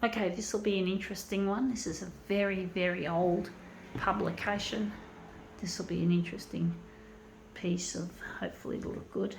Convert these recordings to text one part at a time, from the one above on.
Okay, this will be an interesting one. This is a very, very old publication. This will be an interesting piece of, hopefully it'll look good.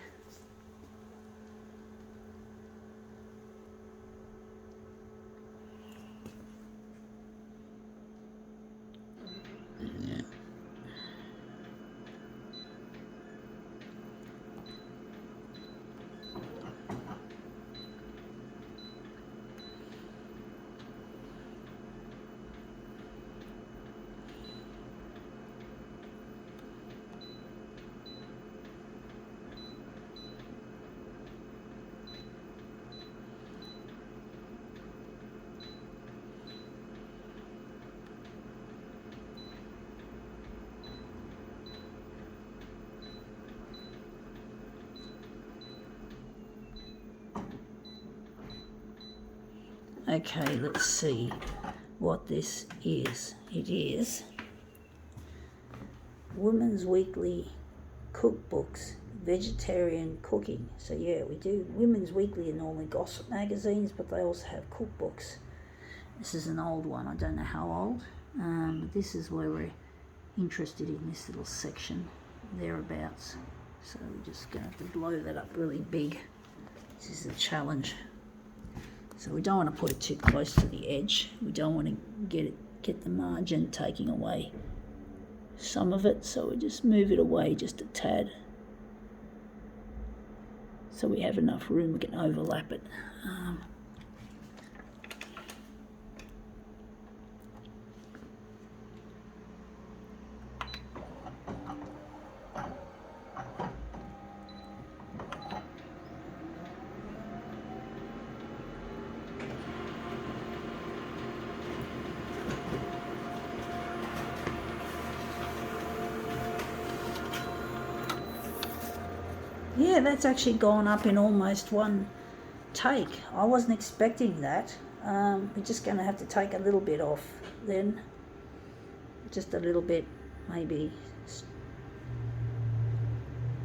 Okay, let's see what this is. It is Women's Weekly Cookbooks, Vegetarian Cooking. So yeah, we do. Women's Weekly are normally gossip magazines, but they also have cookbooks. This is an old one. I don't know how old, but this is where we're interested in this little section, thereabouts. So we're just going to have to blow that up really big. This is a challenge. So we don't want to put it too close to the edge. We don't want to get the margin taking away some of it. So we just move it away just a tad. So we have enough room we can overlap it. Yeah, that's actually gone up in almost one take. I wasn't expecting that. We're just going to have to take a little bit off then. Just a little bit, maybe.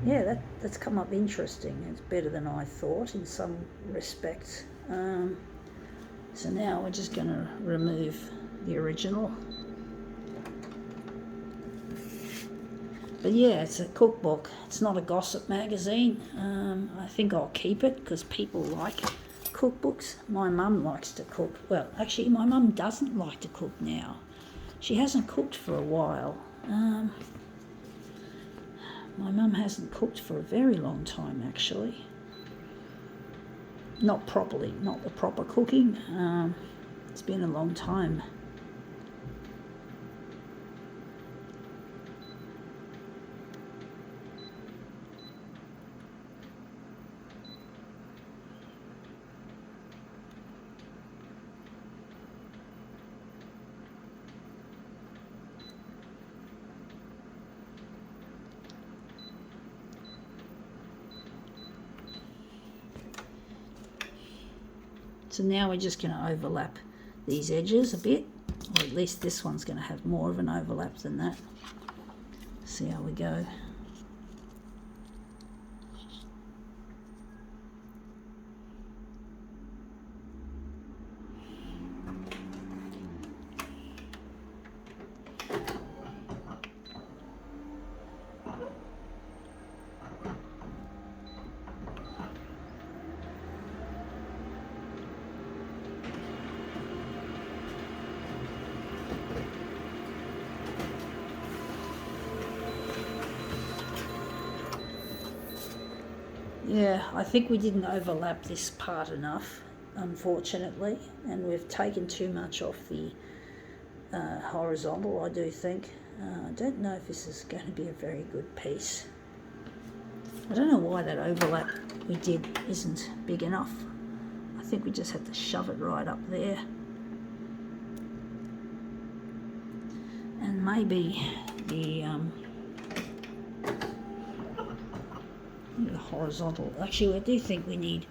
Yeah, that's come up interesting. It's better than I thought in some respects. So now we're just going to remove the original. But yeah, it's a cookbook. It's not a gossip magazine. I think I'll keep it because people like cookbooks. My mum likes to cook. Well, actually, my mum doesn't like to cook now. She hasn't cooked for a while. My mum hasn't cooked for a very long time, actually. Not properly, not the proper cooking. It's been a long time. So now we're just going to overlap these edges a bit, or at least this one's going to have more of an overlap than that. See how we go. Yeah, I think we didn't overlap this part enough, unfortunately, and we've taken too much off the horizontal, I do think. I don't know if this is going to be a very good piece. I don't know why that overlap we did isn't big enough. I think we just had to shove it right up there. And maybe the horizontal. Actually, I do think we need.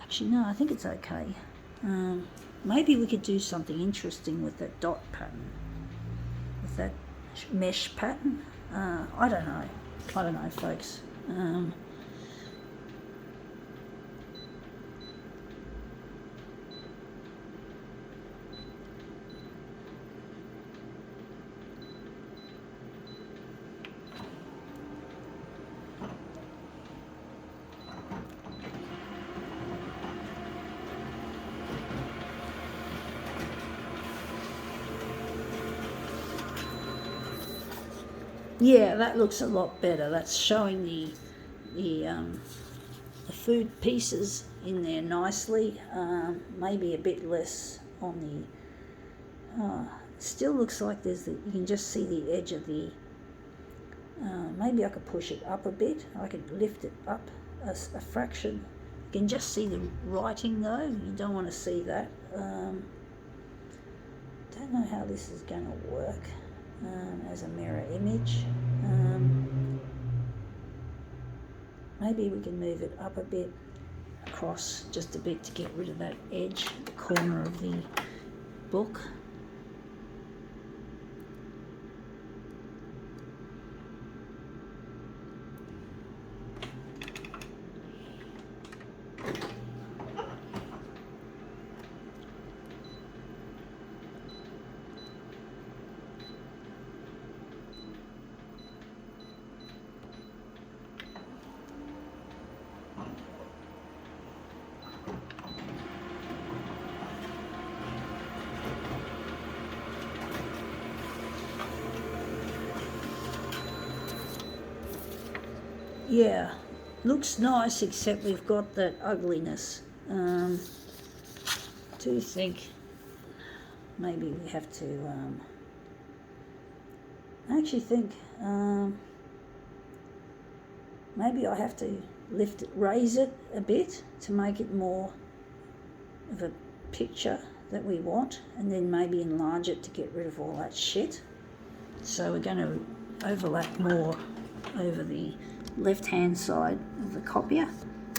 Actually, no, I think it's okay. Maybe we could do something interesting with that dot pattern, with that mesh pattern. I don't know, folks. Yeah, that looks a lot better. That's showing the food pieces in there nicely. Maybe a bit less on the. Still looks like there's you can just see the edge of the. Maybe I could push it up a bit. I could lift it up a fraction. You can just see the writing though. You don't want to see that. Don't know how this is going to work as a mirror image. Maybe we can move it up a bit, across just a bit to get rid of that edge at the corner of the book. Yeah, looks nice, except we've got that ugliness. Do think maybe we have to, I actually think maybe I have to raise it a bit to make it more of a picture that we want, and then maybe enlarge it to get rid of all that shit. So we're going to overlap more over the left hand side of the copier,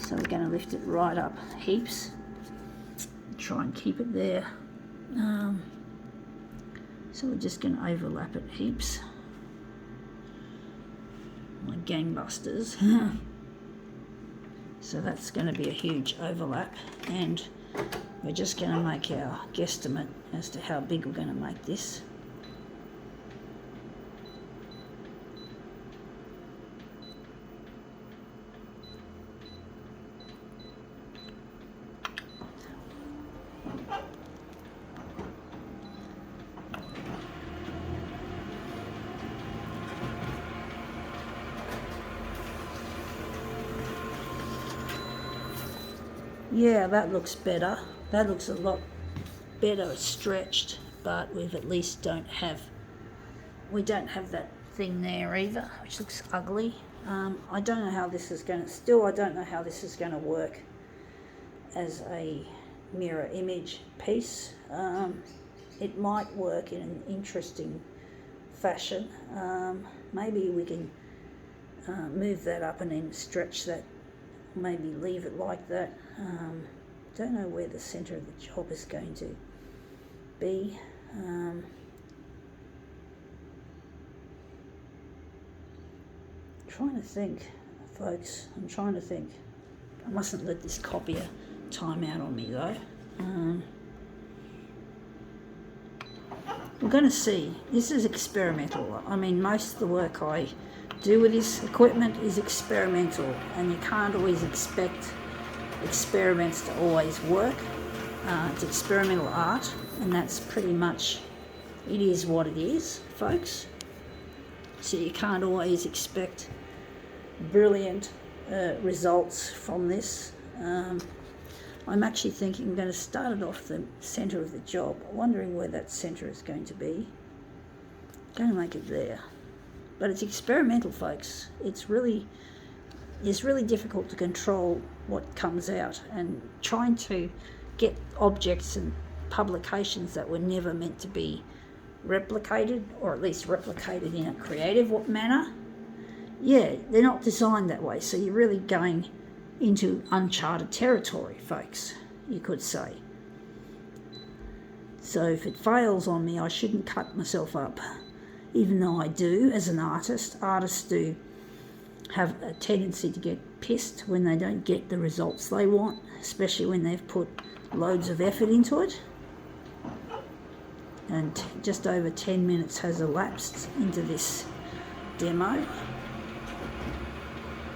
so we're going to lift it right up heaps, try and keep it there. So we're just going to overlap it heaps like gangbusters. So that's going to be a huge overlap, and we're just going to make our guesstimate as to how big we're going to make this. Yeah, that looks better. That looks a lot better stretched, but we at least don't have that thing there either, which looks ugly. I don't know how this is going to, I don't know how this is going to work as a mirror image piece. It might work in an interesting fashion. Maybe we can move that up and then stretch that, maybe leave it like that. Don't know where the center of the job is going to be. Trying to think, folks. I'm trying to think. I mustn't let this copier time out on me though. We're going to see. This is experimental. I mean, most of the work I do with this equipment is experimental, and you can't always expect experiments to always work. It's experimental art, and that's pretty much, it is what it is, folks. So you can't always expect brilliant results from this. I'm actually thinking I'm going to start it off the centre of the job, wondering where that centre is going to be. Going to make it there. But it's experimental, folks. It's really difficult to control what comes out, and trying to get objects and publications that were never meant to be replicated, or at least replicated in a creative manner. Yeah, they're not designed that way, so you're really going into uncharted territory, folks, you could say. So if it fails on me, I shouldn't cut myself up, even though I do as an artist. Artists do have a tendency to get pissed when they don't get the results they want, especially when they've put loads of effort into it. And just over 10 minutes has elapsed into this demo.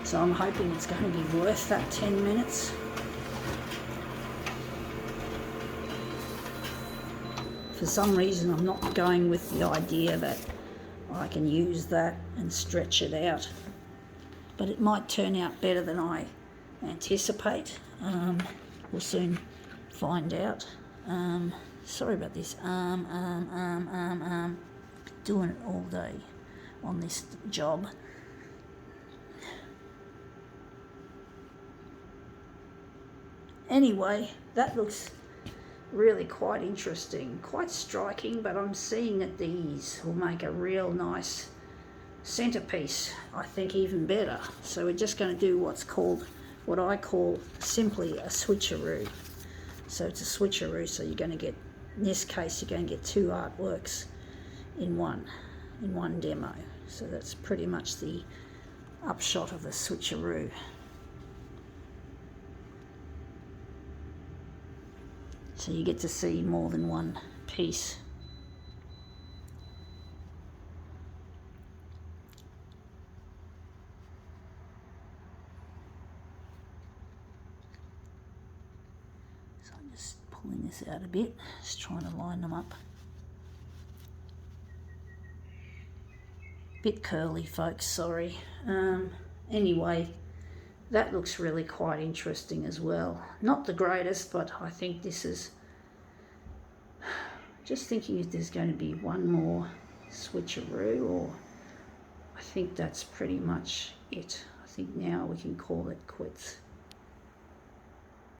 So I'm hoping it's going to be worth that 10 minutes. For some reason I'm not going with the idea that I can use that and stretch it out. But it might turn out better than I anticipate. We'll soon find out. Sorry about this. Doing it all day on this job. Anyway, that looks really quite interesting, quite striking, but I'm seeing that these will make a real nice centerpiece, I think even better. So we're just going to do what I call simply a switcheroo. So it's a switcheroo, so you're going to get, in this case, you're going to get two artworks in one demo. So that's pretty much the upshot of the switcheroo. So you get to see more than one piece. So I'm just pulling this out a bit, just trying to line them up. Bit curly, folks, sorry. Anyway, that looks really quite interesting as well. Not the greatest, but I think this is... Just thinking if there's going to be one more switcheroo, or I think that's pretty much it. I think now we can call it quits.